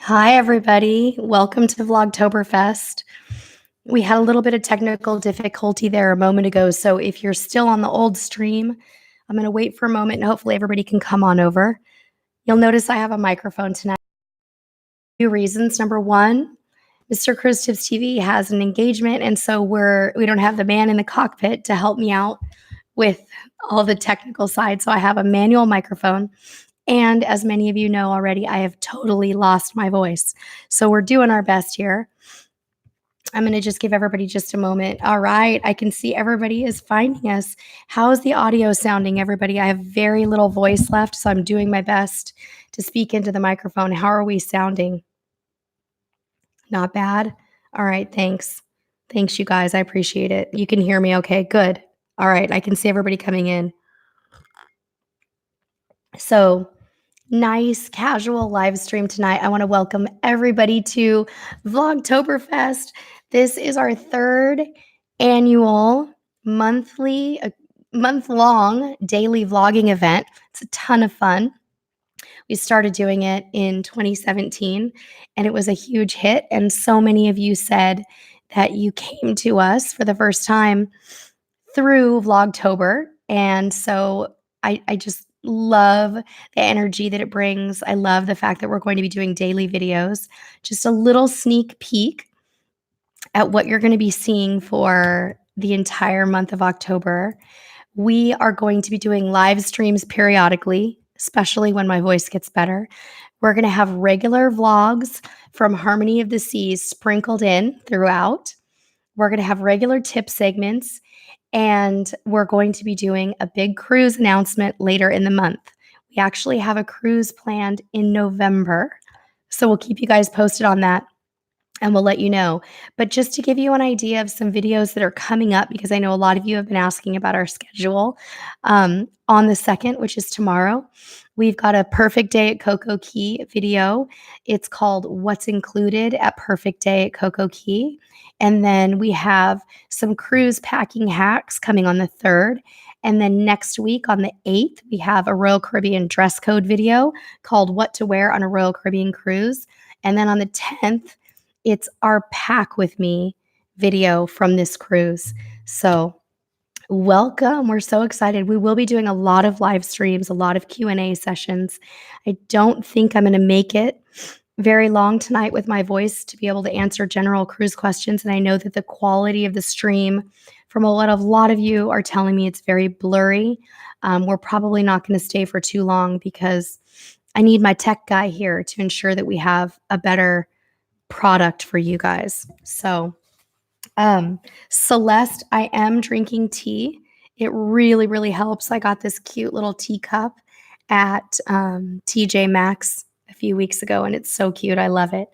Hi, everybody. Welcome to VlogtoberFest. We had a little bit of technical difficulty there a moment ago, so if you're still on the old stream, I'm going to wait for a moment and hopefully everybody can come on over. You'll notice I have a microphone tonight. Two reasons. Number one, Mr. CruiseTipsTV has an engagement, and so we don't have the man in the cockpit to help me out with all the technical side, so I have a manual microphone. And as many of you know already, I have totally lost my voice. So we're doing our best here. I'm going to just give everybody just a moment. All right. I can see everybody is finding us. How is the audio sounding, everybody? I have very little voice left, so I'm doing my best to speak into the microphone. How are we sounding? Not bad. All right. Thanks. Thanks, you guys. I appreciate it. You can hear me okay? Good. All right. I can see everybody coming in. So, nice casual live stream tonight. I want to welcome everybody to VlogtoberFest. This is our third annual month-long daily vlogging event. It's a ton of fun. We started doing it in 2017 and it was a huge hit. And so many of you said that you came to us for the first time through Vlogtober. And so I just love the energy that it brings. I love the fact that we're going to be doing daily videos. Just a little sneak peek at what you're going to be seeing for the entire month of October. We are going to be doing live streams periodically, especially when my voice gets better. We're going to have regular vlogs from Harmony of the Seas sprinkled in throughout. We're going to have regular tip segments, and we're going to be doing a big cruise announcement later in the month. We actually have a cruise planned in November, so we'll keep you guys posted on that and we'll let you know. But just to give you an idea of some videos that are coming up, because I know a lot of you have been asking about our schedule, on the 2nd, which is tomorrow, we've got a Perfect Day at Coco Key video. It's called What's Included at Perfect Day at Coco Key. And then we have some cruise packing hacks coming on the 3rd. And then next week on the 8th, we have a Royal Caribbean dress code video called What to Wear on a Royal Caribbean Cruise. And then on the 10th, it's our Pack With Me video from this cruise. So welcome. We're so excited. We will be doing a lot of live streams, a lot of Q&A sessions. I don't think I'm going to make it very long tonight with my voice to be able to answer general cruise questions. And I know that the quality of the stream from a lot of you are telling me it's very blurry. We're probably not going to stay for too long because I need my tech guy here to ensure that we have a better product for you guys. So Celeste, I am drinking tea. It really, really helps. I got this cute little teacup at TJ Maxx a few weeks ago, and it's so cute. I love it.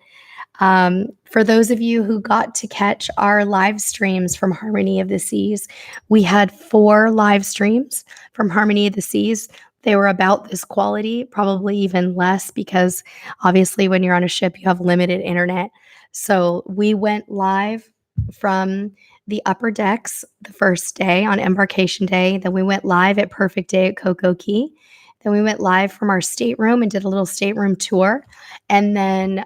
For those of you who got to catch our live streams from Harmony of the Seas, we had 4 live streams from Harmony of the Seas. They were about this quality, probably even less, because obviously when you're on a ship, you have limited internet. So we went live from the upper decks the first day on embarkation day. Then we went live at Perfect Day at Coco Key. Then we went live from our stateroom and did a little stateroom tour. And then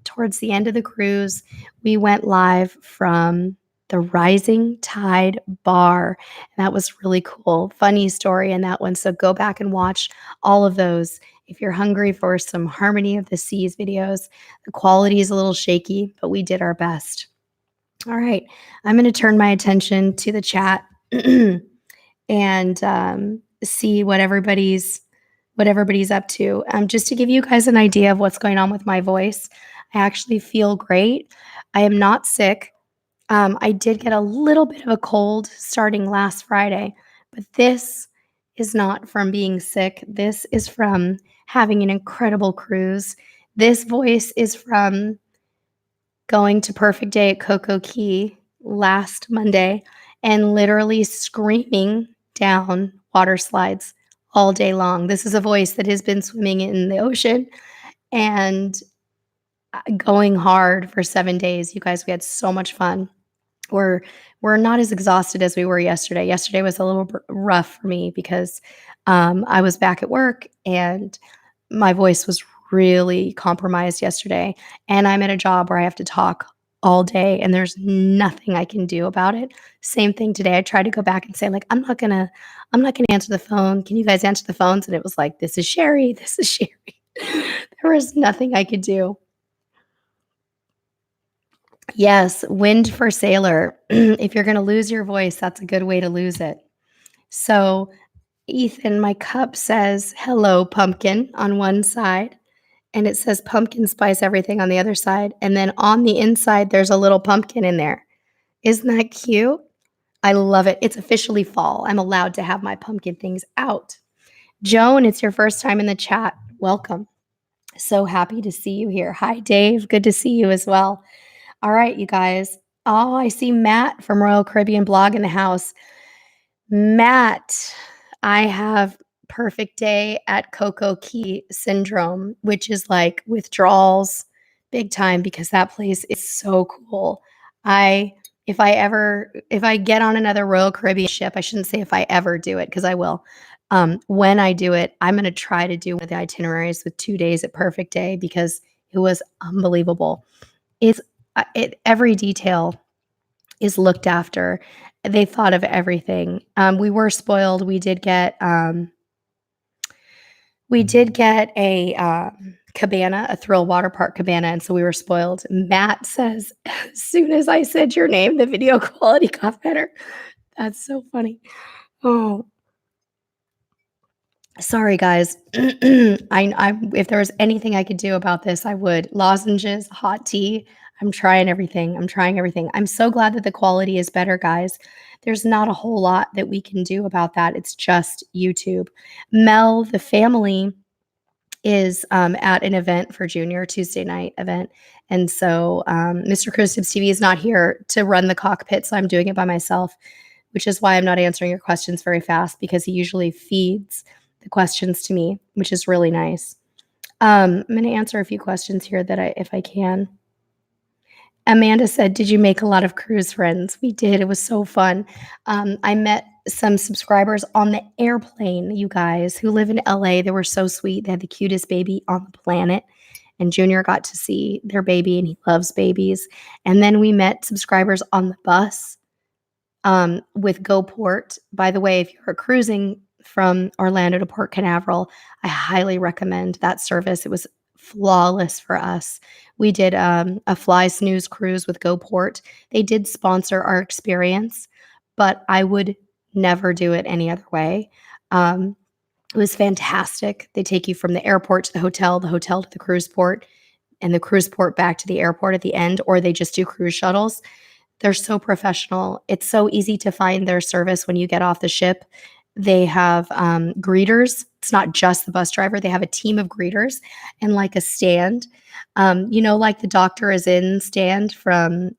towards the end of the cruise, we went live from the Rising Tide Bar. And that was really cool. Funny story in that one. So go back and watch all of those if you're hungry for some Harmony of the Seas videos. The quality is a little shaky, but we did our best. All right. I'm going to turn my attention to the chat and see what everybody's up to. Just to give you guys an idea of what's going on with my voice, I actually feel great. I am not sick. I did get a little bit of a cold starting last Friday, but this is not from being sick. This is from having an incredible cruise. This voice is from going to Perfect Day at Coco Key last Monday and literally screaming down water slides all day long. This is a voice that has been swimming in the ocean and going hard for 7 days. You guys, we had so much fun. We're not as exhausted as we were yesterday. Yesterday was a little rough for me because I was back at work and my voice was really compromised yesterday, and I'm at a job where I have to talk all day and there's nothing I can do about it. Same thing today. I tried to go back and say, like, I'm not gonna answer the phone. Can you guys answer the phones? And it was like, this is Sherry. This is Sherry. There was nothing I could do. Yes, wind for sailor. If you're gonna lose your voice, that's a good way to lose it. So, Ethan, my cup says hello, pumpkin on one side, and it says pumpkin spice everything on the other side. And then on the inside, there's a little pumpkin in there. Isn't that cute? I love it. It's officially fall. I'm allowed to have my pumpkin things out. Joan, it's your first time in the chat. Welcome. So happy to see you here. Hi, Dave. Good to see you as well. All right, you guys. Oh, I see Matt from Royal Caribbean Blog in the house. Matt, I have perfect day at Coco Key syndrome, which is like withdrawals big time because that place is so cool. If I get on another Royal Caribbean ship, I shouldn't say if I ever do it because I will. When I do it, I'm going to try to do one of the itineraries with 2 days at Perfect Day because it was unbelievable. Every detail is looked after. They thought of everything. We were spoiled. We did get a cabana, a Thrill Water Park cabana, and so we were spoiled. Matt says, as soon as I said your name, the video quality got better. That's so funny. Oh, sorry, guys. If there was anything I could do about this, I would. Lozenges, hot tea. I'm trying everything. I'm so glad that the quality is better, guys. There's not a whole lot that we can do about that. It's just YouTube. Mel, the family, is at an event for Junior, Tuesday night event. And so Mr. CruiseTipsTV is not here to run the cockpit, so I'm doing it by myself, which is why I'm not answering your questions very fast because he usually feeds the questions to me, which is really nice. I'm going to answer a few questions here if I can. Amanda said, did you make a lot of cruise friends? We did. It was so fun. I met some subscribers on the airplane, you guys, who live in LA. They were so sweet. They had the cutest baby on the planet. And Junior got to see their baby, and he loves babies. And then we met subscribers on the bus with GoPort. By the way, if you're cruising from Orlando to Port Canaveral, I highly recommend that service. It was flawless for us. We did a fly snooze cruise with GoPort. They did sponsor our experience, but I would never do it any other way. It was fantastic. They take you from the airport to the hotel to the cruise port, and the cruise port back to the airport at the end, or they just do cruise shuttles. They're so professional. It's so easy to find their service when you get off the ship. They have greeters. It's not just the bus driver. They have a team of greeters and like a stand. Like the Doctor is in stand from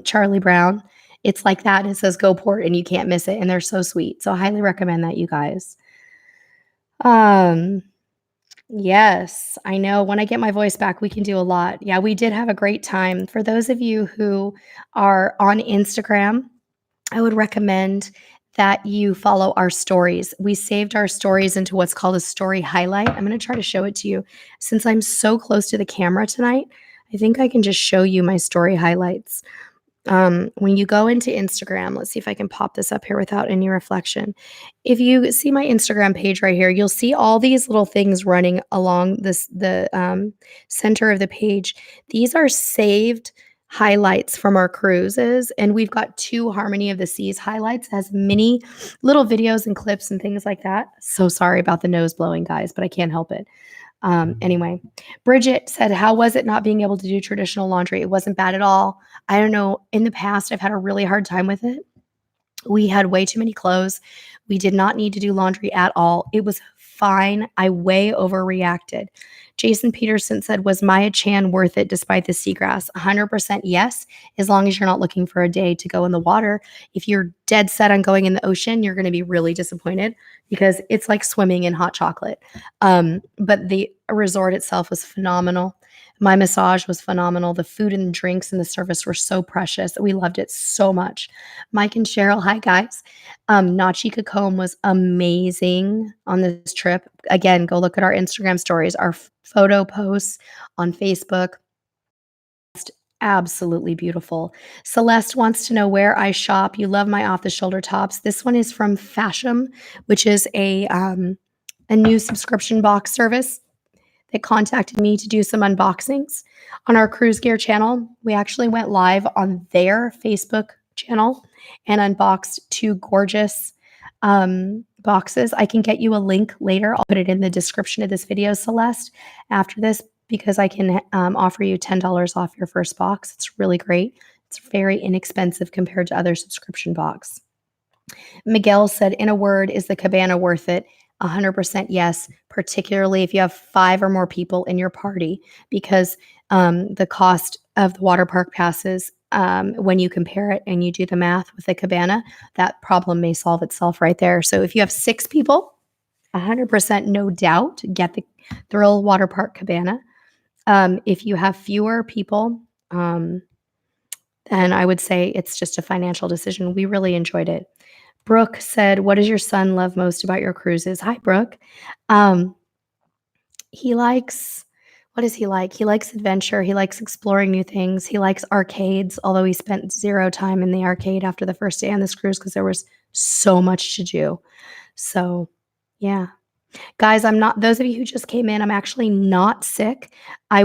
Charlie Brown. It's like that. It says GoPort and you can't miss it. And they're so sweet. So I highly recommend that, you guys. Yes, I know. When I get my voice back, we can do a lot. Yeah, we did have a great time. For those of you who are on Instagram, I would recommend that you follow our stories. We saved our stories into what's called a story highlight. I'm going to try to show it to you. Since I'm so close to the camera tonight, I think I can just show you my story highlights. When you go into Instagram, let's see if I can pop this up here without any reflection. If you see my Instagram page right here, you'll see all these little things running along the center of the page. These are saved highlights from our cruises, and we've got 2 Harmony of the Seas highlights. It has many little videos and clips and things like that. So sorry about the nose blowing, guys, but I can't help it. Anyway, Bridget said, how was it not being able to do traditional laundry? It wasn't bad at all. I don't know. In the past, I've had a really hard time with it. We had way too many clothes. We did not need to do laundry at all. It was fine. I way overreacted. Jason Peterson said, was Maya Chan worth it despite the seagrass? 100% yes, as long as you're not looking for a day to go in the water. If you're dead set on going in the ocean, you're going to be really disappointed because it's like swimming in hot chocolate. But the resort itself was phenomenal. My massage was phenomenal. The food and drinks and the service were so precious. We loved it so much. Mike and Cheryl, hi guys. Nachi Cacombe was amazing on this trip. Again, go look at our Instagram stories, our photo posts on Facebook. Absolutely beautiful. Celeste wants to know where I shop. You love my off-the-shoulder tops. This one is from Fashom, which is a new subscription box service that contacted me to do some unboxings on our Cruise Gear channel. We actually went live on their Facebook channel and unboxed 2 gorgeous boxes. I can get you a link later. I'll put it in the description of this video, Celeste, after this, because I can offer you $10 off your first box. It's really great. It's very inexpensive compared to other subscription box. Miguel said, in a word, is the cabana worth it? 100% yes, particularly if you have 5 or more people in your party, because the cost of the water park passes, when you compare it and you do the math with the cabana, that problem may solve itself right there. So if you have 6 people, 100% no doubt, get the Thrill Water Park cabana. If you have fewer people, then I would say it's just a financial decision. We really enjoyed it. Brooke said, what does your son love most about your cruises? Hi, Brooke. He likes, what does he like? He likes adventure. He likes exploring new things. He likes arcades, although he spent 0 time in the arcade after the first day on this cruise because there was so much to do. So, yeah. Guys, those of you who just came in, I'm actually not sick. I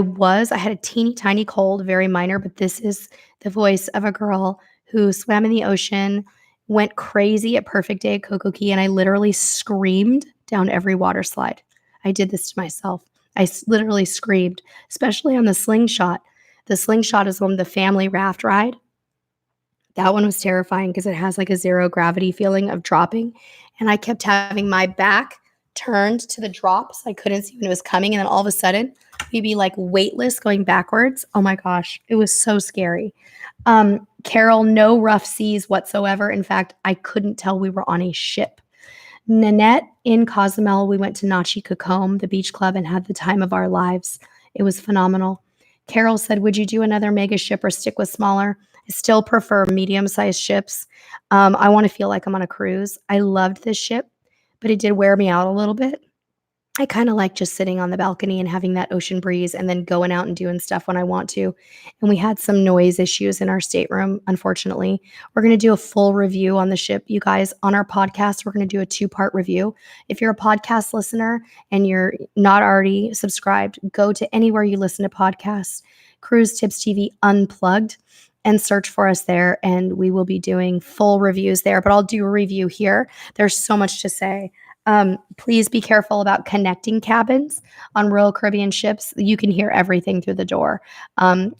had a teeny tiny cold, very minor, but this is the voice of a girl who swam in the ocean, went crazy at Perfect Day at Coco Key, and I literally screamed down every water slide. I did this to myself. I literally screamed, especially on the slingshot. The slingshot is the family raft ride. That one was terrifying because it has like a 0 gravity feeling of dropping. And I kept having my back turned to the drops. I couldn't see when it was coming. And then all of a sudden, we'd be like weightless going backwards. Oh my gosh, it was so scary. Carol, no rough seas whatsoever. In fact, I couldn't tell we were on a ship. Nanette, in Cozumel, we went to Nachi Cacombe, the beach club, and had the time of our lives. It was phenomenal. Carol said, would you do another mega ship or stick with smaller? I still prefer medium-sized ships. I want to feel like I'm on a cruise. I loved this ship, but it did wear me out a little bit. I kind of like just sitting on the balcony and having that ocean breeze and then going out and doing stuff when I want to. And we had some noise issues in our stateroom, unfortunately. We're going to do a full review on the ship, you guys. On our podcast, we're going to do a 2-part review. If you're a podcast listener and you're not already subscribed, go to anywhere you listen to podcasts, CruiseTipsTV Unplugged, and search for us there. And we will be doing full reviews there, but I'll do a review here. There's so much to say. Please be careful about connecting cabins on Royal Caribbean ships. You can hear everything through the door.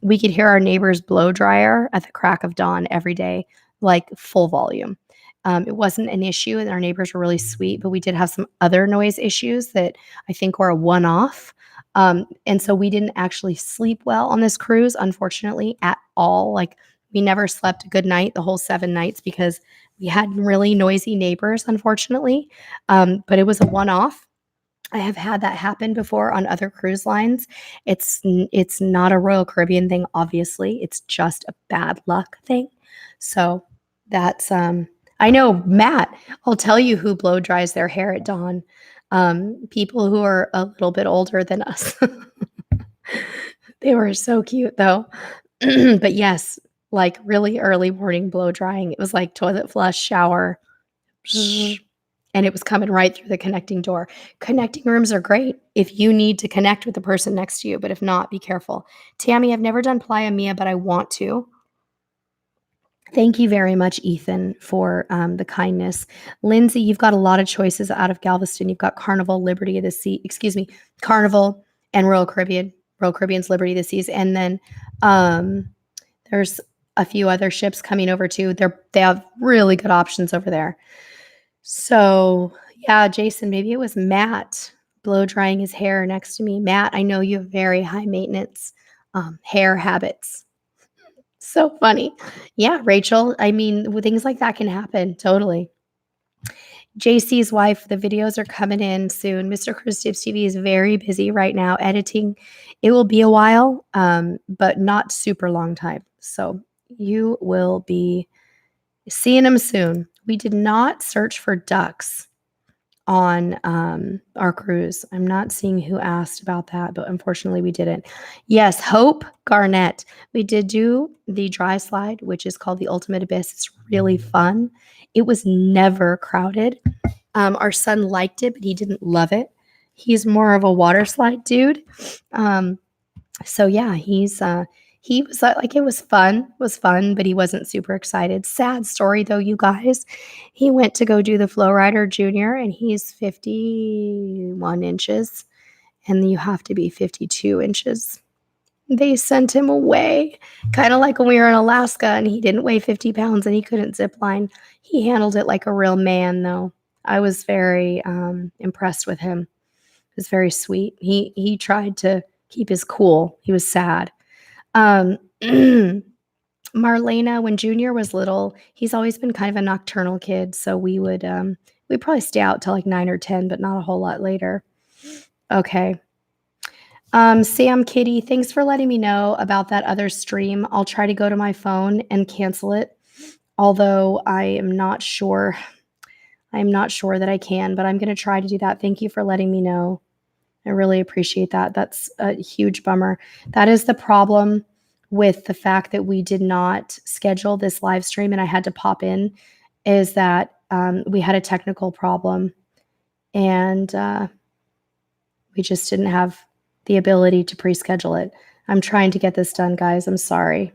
We could hear our neighbor's blow dryer at the crack of dawn every day, like full volume. It wasn't an issue, and our neighbors were really sweet, but we did have some other noise issues that I think were a one-off. And so we didn't actually sleep well on this cruise, unfortunately, at all. Like, we never slept a good night the whole 7 nights because we had really noisy neighbors, unfortunately. But it was a one-off. I have had that happen before on other cruise lines. It's not a Royal Caribbean thing, obviously. It's just a bad luck thing. So that's I know Matt, I'll tell you who blow dries their hair at dawn. People who are a little bit older than us. They were so cute though. But yes, like really early morning blow drying. It was like toilet flush, shower, and it was coming right through the connecting door. Connecting rooms are great if you need to connect with the person next to you, but if not, be careful. Tammy, I've never done Playa Mia, but I want to. Thank you very much, Ethan, for the kindness. Lindsay, you've got a lot of choices out of Galveston. You've got Carnival, Liberty of the Sea, Carnival and Royal Caribbean. Royal Caribbean's Liberty of the Seas. And then there's a few other ships coming over too. They have really good options over there. So yeah, Jason, maybe it was Matt blow drying his hair next to me. Matt, I know you have very high maintenance hair habits. So funny. Yeah, Rachel, I mean, things like that can happen. Totally. JC's wife, the videos are coming in soon. Mr. CruiseTipsTV is very busy right now editing. It will be a while, but not super long time. So you will be seeing him soon. We did not search for ducks on our cruise. I'm not seeing who asked about that, but unfortunately we didn't. Yes, Hope Garnett. We did do the dry slide, which is called the Ultimate Abyss. It's really fun. It was never crowded. Our son liked it, but he didn't love it. He's more of a water slide dude. So yeah, he was like, it was fun, but he wasn't super excited. Sad story though, you guys. He went to go do the Flow Rider Junior, and he's 51 inches, and you have to be 52 inches. They sent him away, kind of like when we were in Alaska and he didn't weigh 50 pounds and he couldn't zip line. He handled it like a real man, though. I was very impressed with him. It was very sweet. He tried to keep his cool. He was sad. Marlena, when Junior was little, he's always been kind of a nocturnal kid, so we'd probably stay out till like 9 or 10, but not a whole lot later. Okay. Sam Kitty, thanks for letting me know about that other stream. I'll try to go to my phone and cancel it, although I am not sure that I can, but I'm going to try to do that. Thank you for letting me know. I really appreciate that. That's a huge bummer. That is the problem with the fact that we did not schedule this live stream and I had to pop in, is that we had a technical problem and we just didn't have the ability to pre-schedule it. I'm trying to get this done, guys. I'm sorry.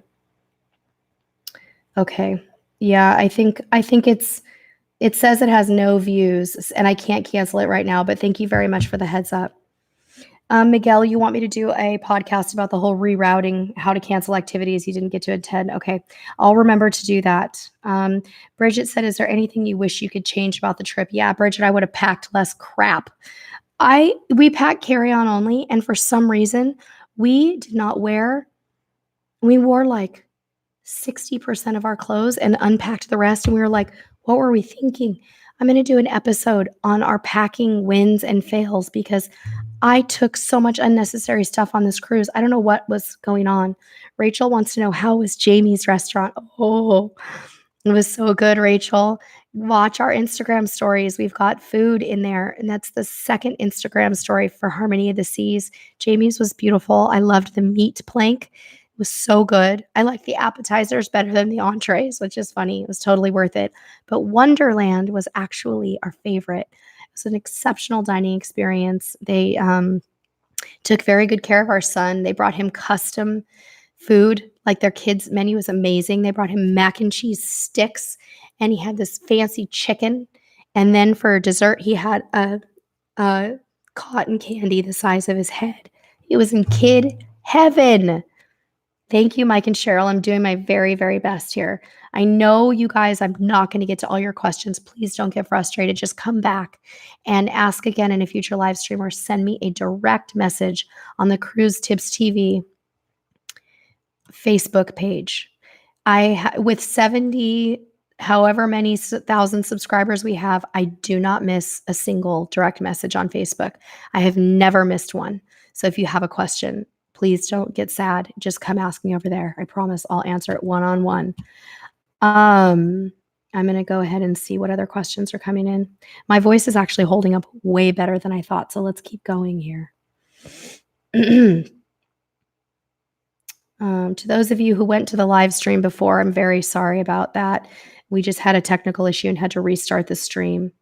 Okay. Yeah, I think it says it has no views and I can't cancel it right now, but thank you very much for the heads up. Miguel, you want me to do a podcast about the whole rerouting, how to cancel activities you didn't get to attend? Okay, I'll remember to do that. Bridget said, is there anything you wish you could change about the trip? Yeah, Bridget, I would have packed less crap. We packed carry-on only, and for some reason, we wore like 60% of our clothes and unpacked the rest, and we were like, what were we thinking? I'm going to do an episode on our packing wins and fails because I took so much unnecessary stuff on this cruise. I don't know what was going on. Rachel wants to know, how was Jamie's restaurant? Oh, it was so good, Rachel. Watch our Instagram stories. We've got food in there, and that's the second Instagram story for Harmony of the Seas. Jamie's was beautiful. I loved the meat plank. It was so good. I like the appetizers better than the entrees, which is funny. It was totally worth it. But Wonderland was actually our favorite. It was an exceptional dining experience. They took very good care of our son. They brought him custom food. Like their kids' menu was amazing. They brought him mac and cheese sticks, and he had this fancy chicken. And then for dessert, he had a cotton candy the size of his head. It was in kid heaven. Thank you, Mike and Cheryl. I'm doing my very, very best here. I know you guys, I'm not going to get to all your questions. Please don't get frustrated. Just come back and ask again in a future live stream or send me a direct message on the CruiseTipsTV Facebook page. With 70, however many thousand subscribers we have, I do not miss a single direct message on Facebook. I have never missed one. So if you have a question, please don't get sad. Just come ask me over there. I promise I'll answer it one-on-one. I'm going to go ahead and see what other questions are coming in. My voice is actually holding up way better than I thought, so let's keep going here. To those of you who went to the live stream before, I'm very sorry about that. We just had a technical issue and had to restart the stream.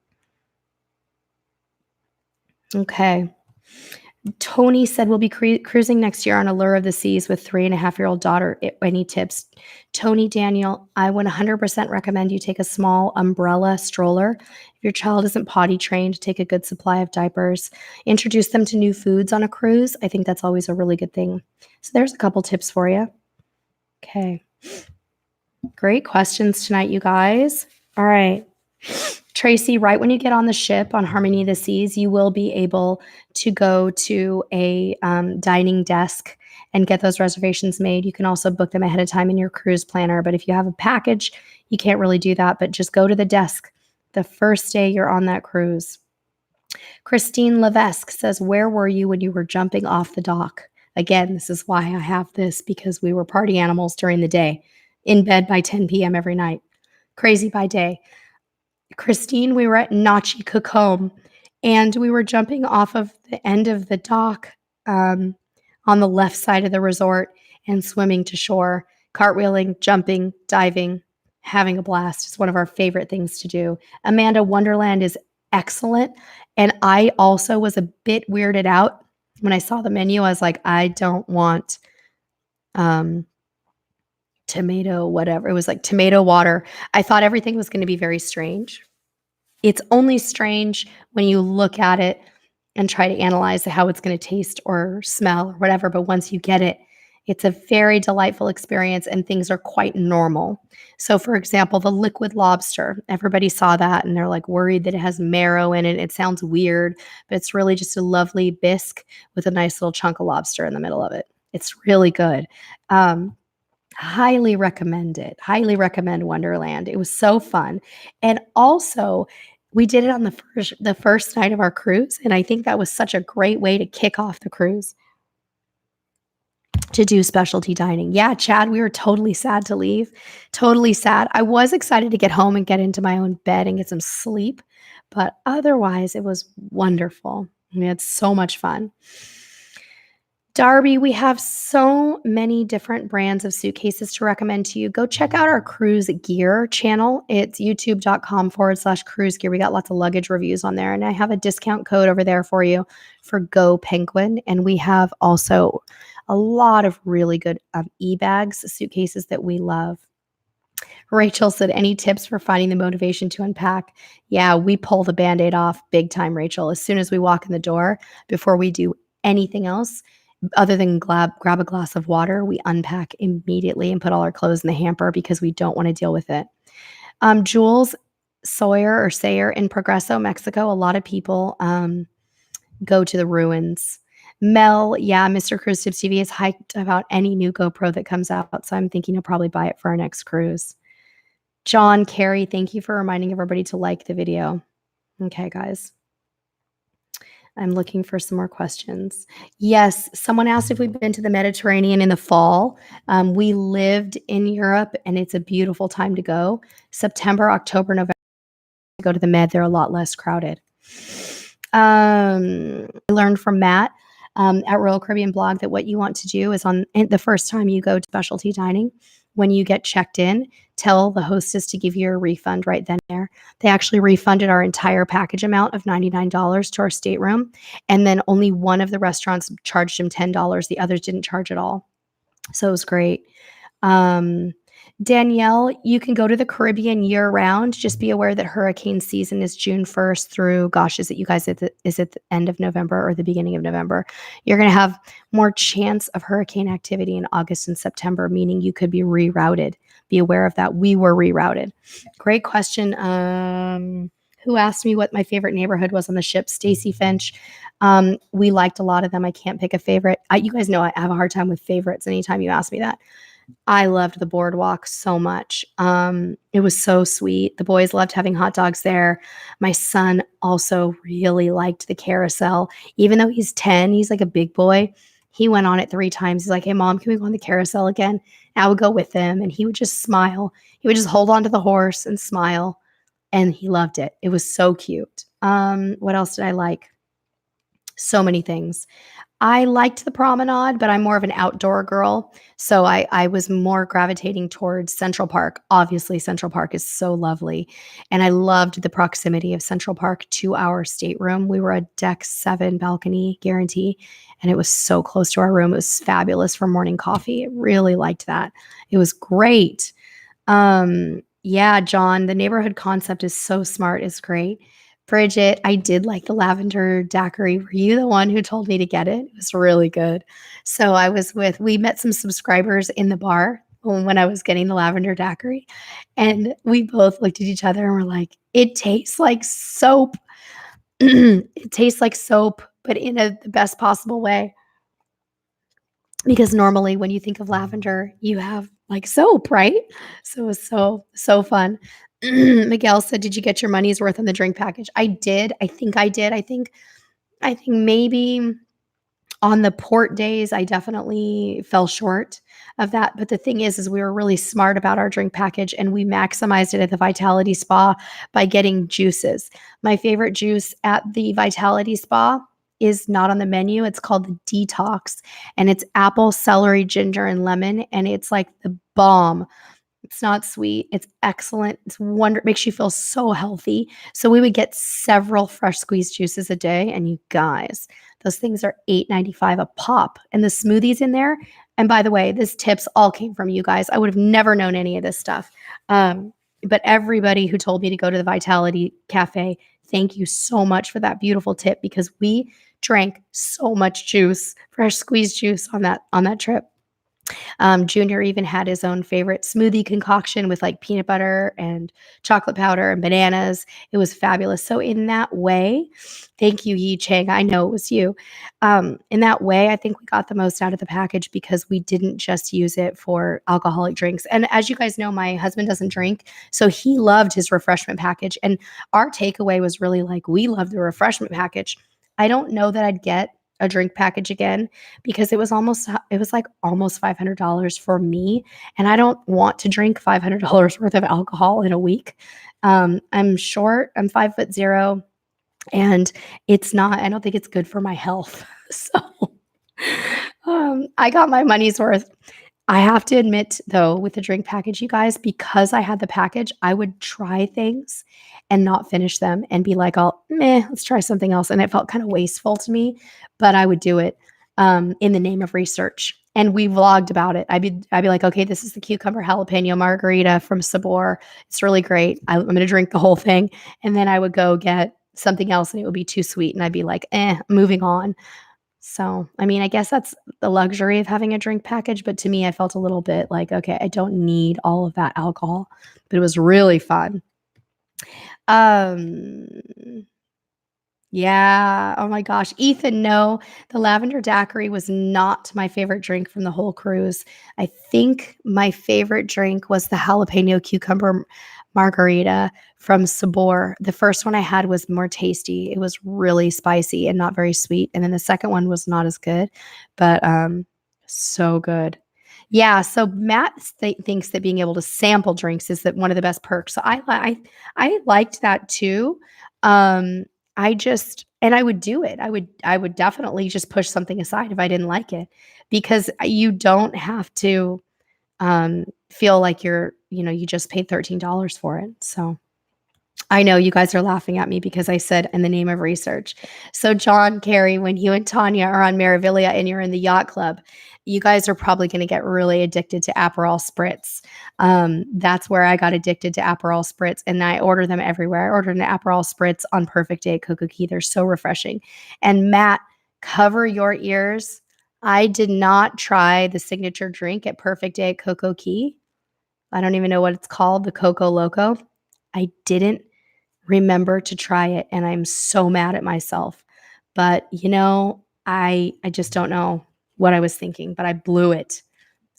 Okay. Tony said we'll be cruising next year on Allure of the Seas with 3.5-year-old daughter. Any tips? Tony Daniel, I would 100% recommend you take a small umbrella stroller. If your child isn't potty trained, take a good supply of diapers. Introduce them to new foods on a cruise. I think that's always a really good thing. So there's a couple tips for you. Okay. Great questions tonight, you guys. All right. Tracy, right when you get on the ship on Harmony of the Seas, you will be able to go to a dining desk and get those reservations made. You can also book them ahead of time in your cruise planner. But if you have a package, you can't really do that. But just go to the desk the first day you're on that cruise. Christine Levesque says, where were you when you were jumping off the dock? Again, this is why I have this, because we were party animals during the day, in bed by 10 p.m. every night, crazy by day. Christine, we were at Nachi Cacombe, and we were jumping off of the end of the dock on the left side of the resort and swimming to shore, cartwheeling, jumping, diving, having a blast. It's one of our favorite things to do. Amanda, Wonderland is excellent. And I also was a bit weirded out when I saw the menu. I was like, I don't want tomato, whatever. It was like tomato water. I thought everything was going to be very strange. It's only strange when you look at it and try to analyze how it's going to taste or smell or whatever. But once you get it, it's a very delightful experience and things are quite normal. So, for example, the liquid lobster, everybody saw that and they're like worried that it has marrow in it. It sounds weird, but it's really just a lovely bisque with a nice little chunk of lobster in the middle of it. It's really good. Highly recommend it. Highly recommend Wonderland. It was so fun. And also, we did it on the first night of our cruise, and I think that was such a great way to kick off the cruise, to do specialty dining. Yeah, Chad, we were totally sad to leave. Totally sad. I was excited to get home and get into my own bed and get some sleep, but otherwise it was wonderful. We had so much fun. Darby, we have so many different brands of suitcases to recommend to you. Go check out our cruise gear channel. It's youtube.com/cruise gear. We got lots of luggage reviews on there. And I have a discount code over there for you for Go Penguin. And we have also a lot of really good e-bags, suitcases that we love. Rachel said, any tips for finding the motivation to unpack? Yeah, we pull the Band-Aid off big time, Rachel. As soon as we walk in the door, before we do anything else, other than grab a glass of water, we unpack immediately and put all our clothes in the hamper because we don't want to deal with it. Jules Sayer in Progreso, Mexico, a lot of people go to the ruins. Mel, yeah, Mr. Cruise Tips TV is hyped about any new GoPro that comes out, so I'm thinking he'll probably buy it for our next cruise. John Carey, thank you for reminding everybody to like the video. Okay, guys. I'm looking for some more questions. Yes, someone asked if we've been to the Mediterranean in the fall. We lived in Europe, and it's a beautiful time to go. September, October, November, go to the Med. They're a lot less crowded. I learned from Matt at Royal Caribbean Blog that what you want to do is on the first time you go to specialty dining, when you get checked in, tell the hostess to give you a refund right then and there. They actually refunded our entire package amount of $99 to our stateroom, and then only one of the restaurants charged him $10. The others didn't charge at all. So it was great. Danielle, you can go to the Caribbean year round. Just be aware that hurricane season is June 1st through, gosh, is it the end of November or the beginning of November? You're going to have more chance of hurricane activity in August and September, meaning you could be rerouted. Be aware of that. We were rerouted. Great question. Who asked me what my favorite neighborhood was on the ship? Stacy Finch. We liked a lot of them. I can't pick a favorite. You guys know I have a hard time with favorites anytime you ask me that. I loved the boardwalk so much. It was so sweet. The boys loved having hot dogs there. My son also really liked the carousel. Even though he's 10, he's like a big boy. He went on it 3 times. He's like, hey, Mom, can we go on the carousel again? And I would go with him, and he would just smile. He would just hold on to the horse and smile, and he loved it. It was so cute. What else did I like? So many things. I liked the promenade, but I'm more of an outdoor girl. So I was more gravitating towards Central Park. Obviously, Central Park is so lovely. And I loved the proximity of Central Park to our stateroom. We were a deck 7 balcony guarantee, and it was so close to our room. It was fabulous for morning coffee. I really liked that. It was great. Yeah, John, the neighborhood concept is so smart. It's great. Bridget, I did like the Lavender Daiquiri. Were you the one who told me to get it? It was really good. So we met some subscribers in the bar when I was getting the Lavender Daiquiri, and we both looked at each other and were like, it tastes like soap. It tastes like soap, but in the best possible way. Because normally when you think of lavender, you have like soap, right? So it was so fun. Miguel said, "Did you get your money's worth on the drink package?" I did. I think I did. I think maybe on the port days, I definitely fell short of that, but the thing is we were really smart about our drink package, and we maximized it at the Vitality Spa by getting juices. My favorite juice at the Vitality Spa is not on the menu. It's called the Detox, and it's apple, celery, ginger, and lemon, and it's like the bomb. It's not sweet. It's excellent. It's makes you feel so healthy. So we would get several fresh squeezed juices a day, and you guys, those things are $8.95 a pop. And the smoothies in there. And by the way, this tips all came from you guys. I would have never known any of this stuff. But everybody who told me to go to the Vitality Cafe, thank you so much for that beautiful tip, because we drank so much juice, fresh squeezed juice on that trip. Junior even had his own favorite smoothie concoction with like peanut butter and chocolate powder and bananas. It was fabulous. So in that way, thank you, Yi Chang. I know it was you. In that way, I think we got the most out of the package because we didn't just use it for alcoholic drinks. And as you guys know, my husband doesn't drink, so he loved his refreshment package. And our takeaway was really like, we love the refreshment package. I don't know that I'd get a drink package again, because it was like almost $500 for me, and I don't want to drink $500 worth of alcohol in a week. I'm short. I'm 5'0", and I don't think it's good for my health. So I got my money's worth. I have to admit, though, with the drink package, you guys, because I had the package, I would try things and not finish them and be like, "Oh, meh, let's try something else." And it felt kind of wasteful to me, but I would do it in the name of research. And we vlogged about it. I'd be like, "Okay, this is the cucumber jalapeno margarita from Sabor. It's really great. I'm going to drink the whole thing." And then I would go get something else, and it would be too sweet, and I'd be like, moving on. So, I mean, I guess that's the luxury of having a drink package, but to me, I felt a little bit like, "Okay, I don't need all of that alcohol," but it was really fun. Um, yeah, oh my gosh, Ethan, no, the Lavender Daiquiri was not my favorite drink from the whole cruise. I think my favorite drink was the jalapeno cucumber margarita from Sabor. The first one I had was more tasty. It was really spicy and not very sweet, and then the second one was not as good, but, so good. Yeah, so Matt thinks that being able to sample drinks is that one of the best perks. So I liked that too. Um, I just and I would do it. I would definitely just push something aside if I didn't like it, because you don't have to feel like you just paid $13 for it. So I know you guys are laughing at me because I said in the name of research. So John, Carrie, when you and Tanya are on Meraviglia and you're in the yacht club, you guys are probably going to get really addicted to Aperol Spritz. That's where I got addicted to Aperol Spritz, and I order them everywhere. I ordered an Aperol Spritz on Perfect Day at Coco Key. They're so refreshing. And Matt, cover your ears. I did not try the signature drink at Perfect Day at Coco Key. I don't even know what it's called, the Coco Loco. I didn't remember to try it, and I'm so mad at myself. But, I just don't know what I was thinking, but I blew it.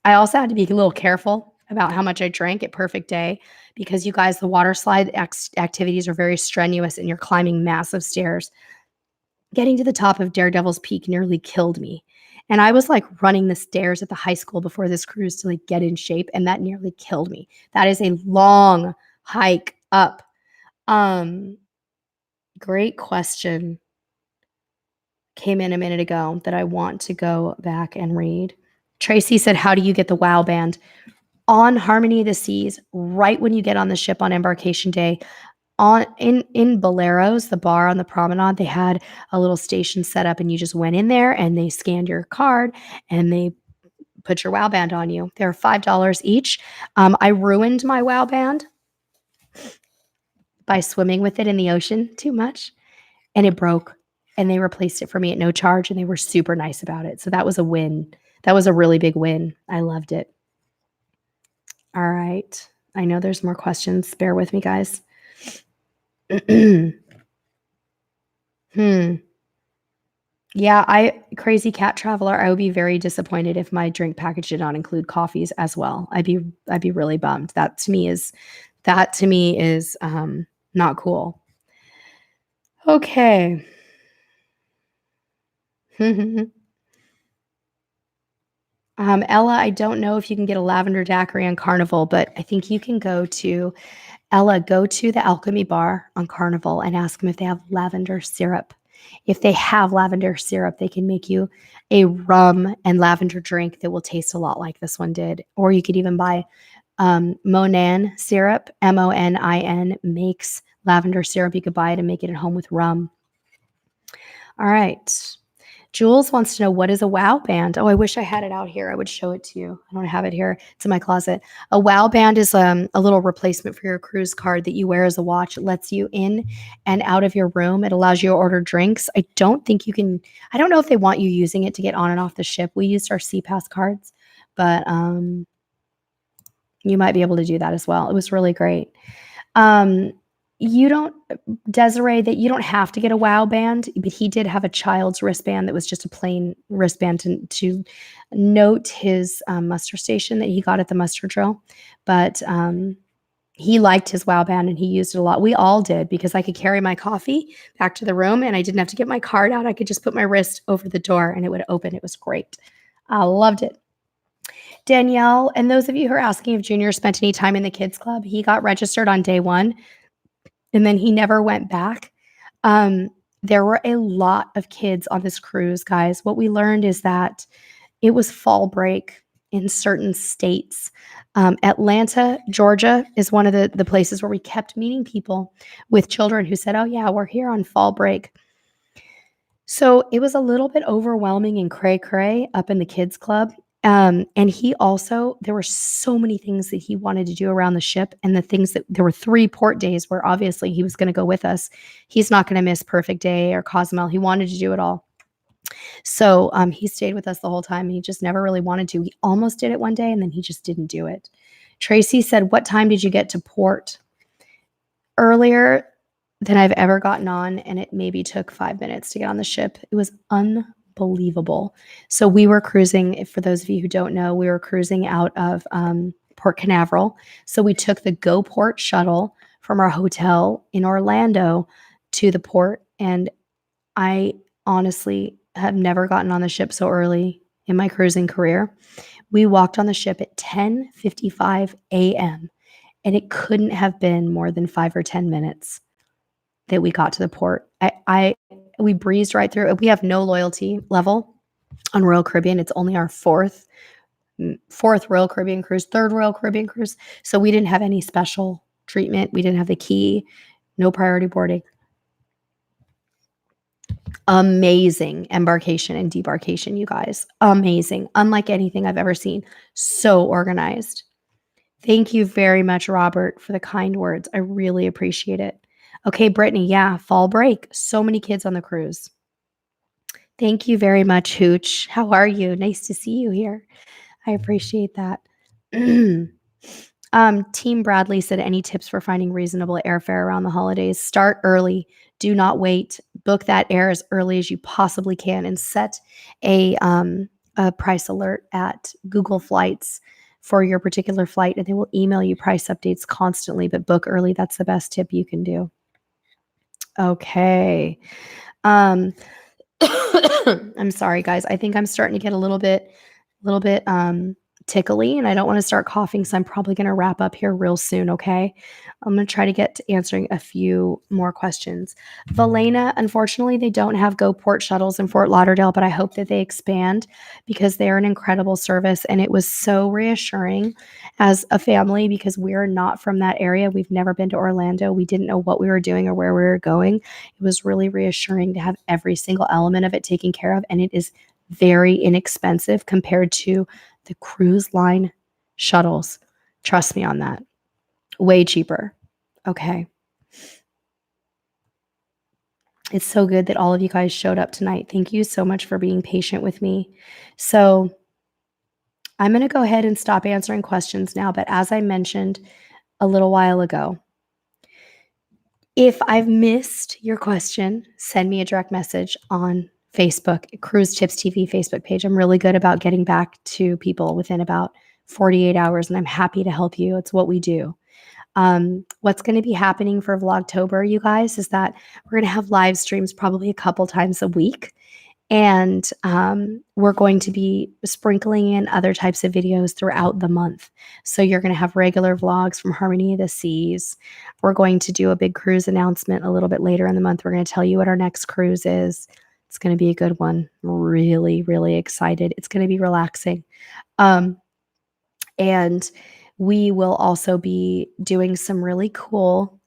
I also had to be a little careful about how much I drank at Perfect Day, because you guys, the water slide activities are very strenuous, and you're climbing massive stairs. Getting to the top of Daredevil's Peak nearly killed me. And I was like running the stairs at the high school before this cruise to like get in shape, and that nearly killed me. That is a long hike up. Um, Great question came in a minute ago that I want to go back and read. Tracy said, "How do you get the WoW band?" On Harmony of the Seas, right when you get on the ship on embarkation day, in Boleros, the bar on the promenade, they had a little station set up, and you just went in there and they scanned your card and they put your WoW band on you. They're $5 each. I ruined my WoW band by swimming with it in the ocean too much, and it broke, and they replaced it for me at no charge, and they were super nice about it. So that was a win. That was a really big win. I loved it. All right. I know there's more questions. Bear with me, guys. Yeah, crazy cat traveler, I would be very disappointed if my drink package did not include coffees as well. I'd be really bummed. That to me is That to me is not cool. Okay. Ella, I don't know if you can get a lavender daiquiri on Carnival, but I think you can go to the Alchemy Bar on Carnival and ask them if they have lavender syrup. If they have lavender syrup, they can make you a rum and lavender drink that will taste a lot like this one did. Or you could even buy Monin syrup. Monin makes lavender syrup. You could buy it and make it at home with rum. All right. Jules wants to know, what is a WOW band? Oh, I wish I had it out here. I would show it to you. I don't have it here. It's in my closet. A WOW band is a little replacement for your cruise card that you wear as a watch. It lets you in and out of your room. It allows you to order drinks. I don't know if they want you using it to get on and off the ship. We used our CPass cards, but you might be able to do that as well. It was really great. Desiree, that you don't have to get a WOW band, but he did have a child's wristband that was just a plain wristband to note his muster station that he got at the muster drill. But he liked his WOW band and he used it a lot. We all did, because I could carry my coffee back to the room and I didn't have to get my card out. I could just put my wrist over the door and it would open. It was great. I loved it. Danielle, and those of you who are asking if Junior spent any time in the kids club, he got registered on day 1 and then he never went back. There were a lot of kids on this cruise, guys. What we learned is that it was fall break in certain states. Atlanta, Georgia is one of the places where we kept meeting people with children who said, oh yeah, we're here on fall break. So it was a little bit overwhelming and cray-cray up in the kids club. And there were so many things that he wanted to do around the ship, and there were 3 port days where obviously he was going to go with us. He's not going to miss Perfect Day or Cozumel. He wanted to do it all. So he stayed with us the whole time. He just never really wanted to. He almost did it one day and then he just didn't do it. Tracy said, what time did you get to port? Earlier than I've ever gotten on, and it maybe took 5 minutes to get on the ship. It was unbelievable. So we were cruising, for those of you who don't know, we were cruising out of Port Canaveral. So we took the Go Port shuttle from our hotel in Orlando to the port, and I honestly have never gotten on the ship so early in my cruising career. We walked on the ship at 10:55 a.m., and it couldn't have been more than 5 or 10 minutes that we got to the port. We breezed right through. We have no loyalty level on Royal Caribbean. It's only our fourth Royal Caribbean cruise, third Royal Caribbean cruise. So we didn't have any special treatment. We didn't have the key, no priority boarding. Amazing embarkation and debarkation, you guys. Amazing. Unlike anything I've ever seen. So organized. Thank you very much, Robert, for the kind words. I really appreciate it. Okay, Brittany, yeah, fall break. So many kids on the cruise. Thank you very much, Hooch. How are you? Nice to see you here. I appreciate that. Team Bradley said, any tips for finding reasonable airfare around the holidays? Start early. Do not wait. Book that air as early as you possibly can, and set a price alert at Google Flights for your particular flight, and they will email you price updates constantly, but book early. That's the best tip you can do. Okay. I'm sorry, guys. I think I'm starting to get a little bit tickly, and I don't want to start coughing, so I'm probably going to wrap up here real soon, okay? I'm going to try to get to answering a few more questions. Valena, unfortunately, they don't have Go Port shuttles in Fort Lauderdale, but I hope that they expand, because they're an incredible service, and it was so reassuring as a family, because we're not from that area. We've never been to Orlando. We didn't know what we were doing or where we were going. It was really reassuring to have every single element of it taken care of, and it is very inexpensive compared to the cruise line shuttles. Trust me on that. Way cheaper. Okay. It's so good that all of you guys showed up tonight. Thank you so much for being patient with me. So I'm going to go ahead and stop answering questions now. But as I mentioned a little while ago, if I've missed your question, send me a direct message on Facebook, CruiseTipsTV Facebook page. I'm really good about getting back to people within about 48 hours, and I'm happy to help you. It's what we do. What's going to be happening for Vlogtober, you guys, is that we're going to have live streams probably a couple times a week. And we're going to be sprinkling in other types of videos throughout the month. So you're going to have regular vlogs from Harmony of the Seas. We're going to do a big cruise announcement a little bit later in the month. We're going to tell you what our next cruise is. It's going to be a good one. I'm really, really excited. It's going to be relaxing. And we will also be doing some really cool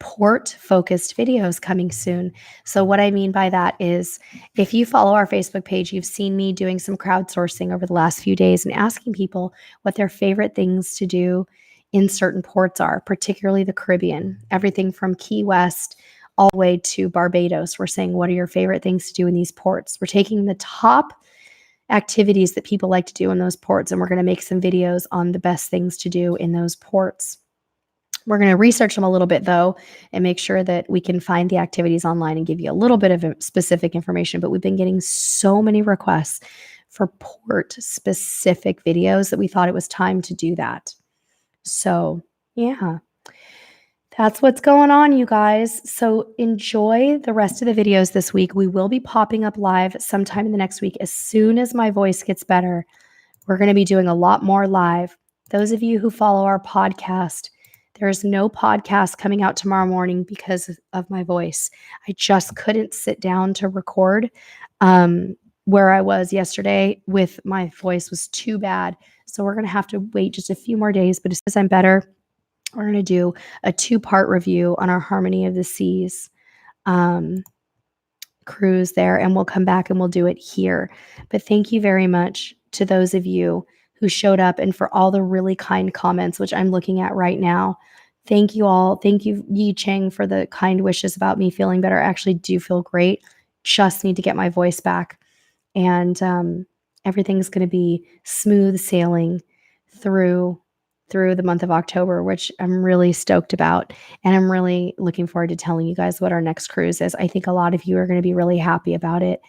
port-focused videos coming soon. So what I mean by that is, if you follow our Facebook page, you've seen me doing some crowdsourcing over the last few days and asking people what their favorite things to do in certain ports are, particularly the Caribbean. Everything from Key West all the way to Barbados. We're saying, what are your favorite things to do in these ports? We're taking the top activities that people like to do in those ports, and we're going to make some videos on the best things to do in those ports. We're going to research them a little bit, though, and make sure that we can find the activities online and give you a little bit of specific information. But we've been getting so many requests for port-specific videos that we thought it was time to do that. So, yeah. That's what's going on, you guys. So enjoy the rest of the videos this week. We will be popping up live sometime in the next week. As soon as my voice gets better, we're going to be doing a lot more live. Those of you who follow our podcast, there's no podcast coming out tomorrow morning because of my voice. I just couldn't sit down to record where I was yesterday with my voice was too bad. So we're going to have to wait just a few more days. But as soon as I'm better, we're going to do a 2-part review on our Harmony of the Seas cruise there, and we'll come back and we'll do it here. But thank you very much to those of you who showed up and for all the really kind comments, which I'm looking at right now. Thank you all. Thank you, Yi Cheng, for the kind wishes about me feeling better. I actually do feel great. Just need to get my voice back. And everything's going to be smooth sailing through the month of October, which I'm really stoked about. And I'm really looking forward to telling you guys what our next cruise is. I think a lot of you are going to be really happy about it.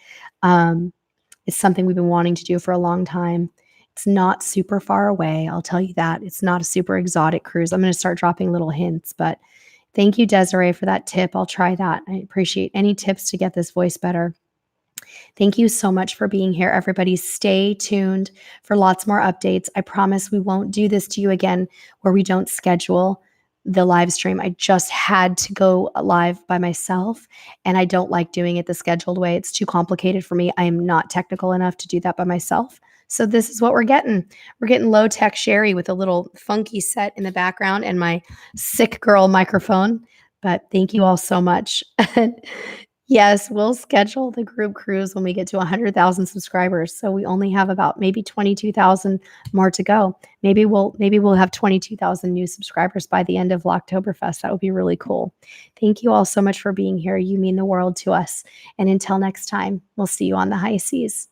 It's something we've been wanting to do for a long time. It's not super far away. I'll tell you that. It's not a super exotic cruise. I'm going to start dropping little hints, but thank you, Desiree, for that tip. I'll try that. I appreciate any tips to get this voice better. Thank you so much for being here, everybody. Stay tuned for lots more updates. I promise we won't do this to you again where we don't schedule the live stream. I just had to go live by myself, and I don't like doing it the scheduled way. It's too complicated for me. I am not technical enough to do that by myself. So this is what we're getting. We're getting low-tech Sherry with a little funky set in the background and my sick girl microphone. But thank you all so much. Yes, we'll schedule the group cruise when we get to 100,000 subscribers. So we only have about maybe 22,000 more to go. Maybe we'll have 22,000 new subscribers by the end of VlogtoberFest. That would be really cool. Thank you all so much for being here. You mean the world to us. And until next time, we'll see you on the high seas.